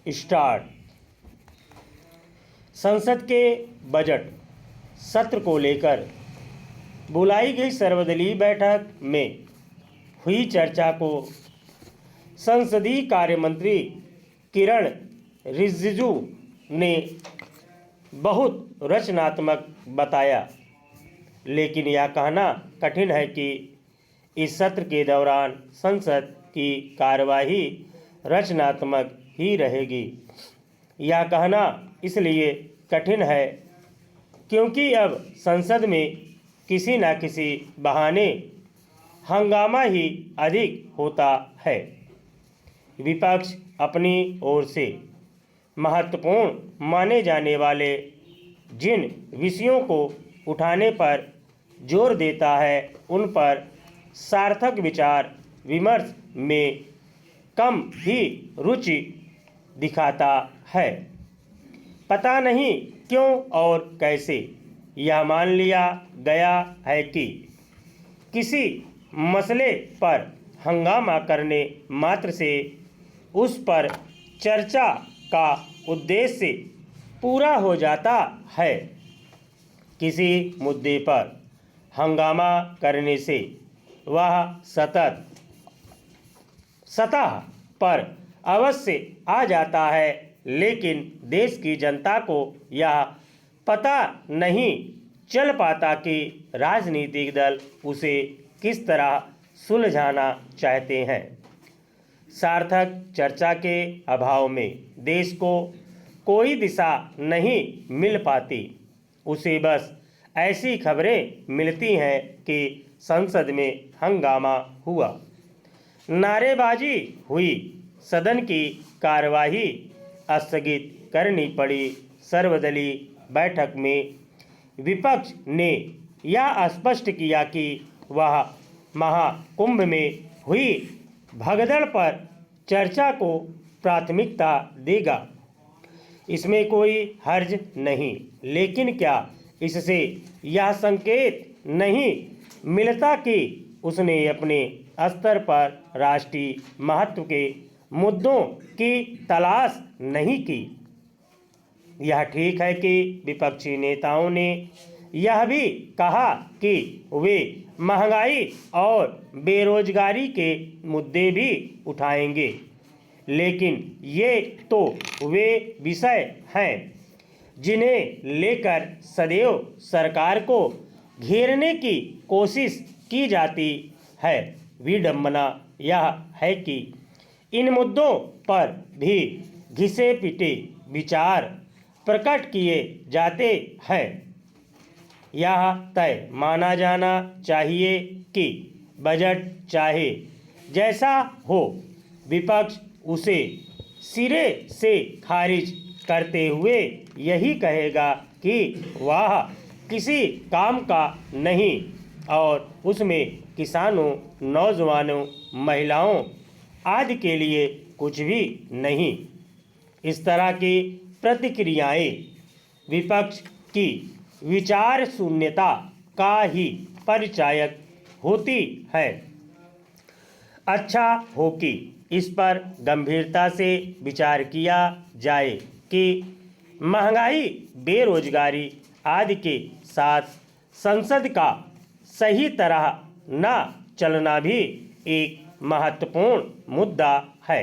Start. संसद के budget सत्र को लेकर बुलाई गई सर्वदलीय बैठक में हुई चर्चा को संसदीय कार्य मंत्री किरण रिजिजू ने बहुत रचनात्मक बताया, लेकिन यह कहना कठिन है कि इस सत्र के दौरान संसद की कार्यवाही रचनात्मक ही रहेगी। यह कहना इसलिए कठिन है क्योंकि अब संसद में किसी न किसी बहाने हंगामा ही अधिक होता है। विपक्ष अपनी ओर से महत्वपूर्ण माने जाने वाले जिन विषयों को उठाने पर जोर देता है, उन पर सार्थक विचार विमर्श में कम ही रुचि दिखाता है। पता नहीं क्यों और कैसे यह मान लिया गया है कि किसी मसले पर हंगामा करने मात्र से उस पर चर्चा का उद्देश्य पूरा हो जाता है। किसी मुद्दे पर हंगामा करने से वह सतह पर अवश्य आ जाता है, लेकिन देश की जनता को यह पता नहीं चल पाता कि राजनीतिक दल उसे किस तरह सुलझाना चाहते हैं। सार्थक चर्चा के अभाव में देश को कोई दिशा नहीं मिल पाती। उसे बस ऐसी खबरें मिलती हैं कि संसद में हंगामा हुआ, नारेबाजी हुई, सदन की कार्यवाही स्थगित करनी पड़ी। सर्वदलीय बैठक में विपक्ष ने यह स्पष्ट किया कि वह महाकुंभ में हुई भगदड़ पर चर्चा को प्राथमिकता देगा। इसमें कोई हर्ज नहीं, लेकिन क्या इससे यह संकेत नहीं मिलता कि उसने अपने स्तर पर राष्ट्रीय महत्व के मुद्दों की तलाश नहीं की? यह ठीक है कि विपक्षी नेताओं ने यह भी कहा कि वे महंगाई और बेरोजगारी के मुद्दे भी उठाएंगे, लेकिन ये तो वे विषय हैं जिन्हें लेकर सदैव सरकार को घेरने की कोशिश की जाती है। विडंबना यह है कि इन मुद्दों पर भी घिसे पिटे विचार प्रकट किए जाते हैं। यह तय माना जाना चाहिए कि बजट चाहे जैसा हो, विपक्ष उसे सिरे से खारिज करते हुए यही कहेगा कि वह किसी काम का नहीं और उसमें किसानों, नौजवानों, महिलाओं आदि के लिए कुछ भी नहीं। इस तरह की प्रतिक्रियाएं विपक्ष की विचार शून्यता का ही परिचायक होती है। अच्छा हो कि इस पर गंभीरता से विचार किया जाए कि महंगाई, बेरोजगारी आदि के साथ संसद का सही तरह न चलना भी एक महत्वपूर्ण मुद्दा है।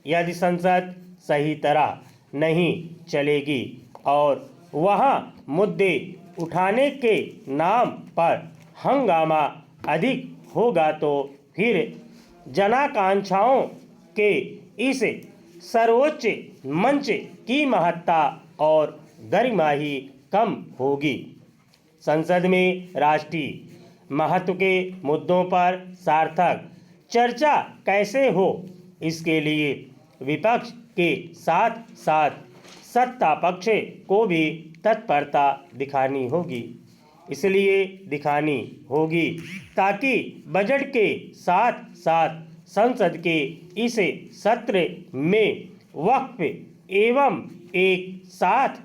यदि संसद सही तरह नहीं चलेगी और वहाँ मुद्दे उठाने के नाम पर हंगामा अधिक होगा, तो फिर जनाकांक्षाओं के इस सर्वोच्च मंच की महत्ता और गरिमा ही कम होगी। संसद में राष्ट्रीय महत्व के मुद्दों पर सार्थक चर्चा कैसे हो, इसके लिए विपक्ष के साथ साथ सत्ता पक्ष को भी तत्परता दिखानी होगी। इसलिए दिखानी होगी ताकि बजट के साथ साथ संसद के इस सत्र में वक्फ एवं एक साथ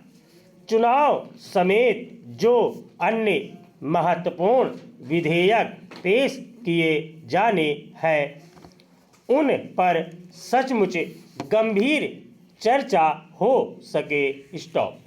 चुनाव समेत जो अन्य महत्वपूर्ण विधेयक पेश किए जाने हैं उन पर सचमुच गंभीर चर्चा हो सके। स्टॉप।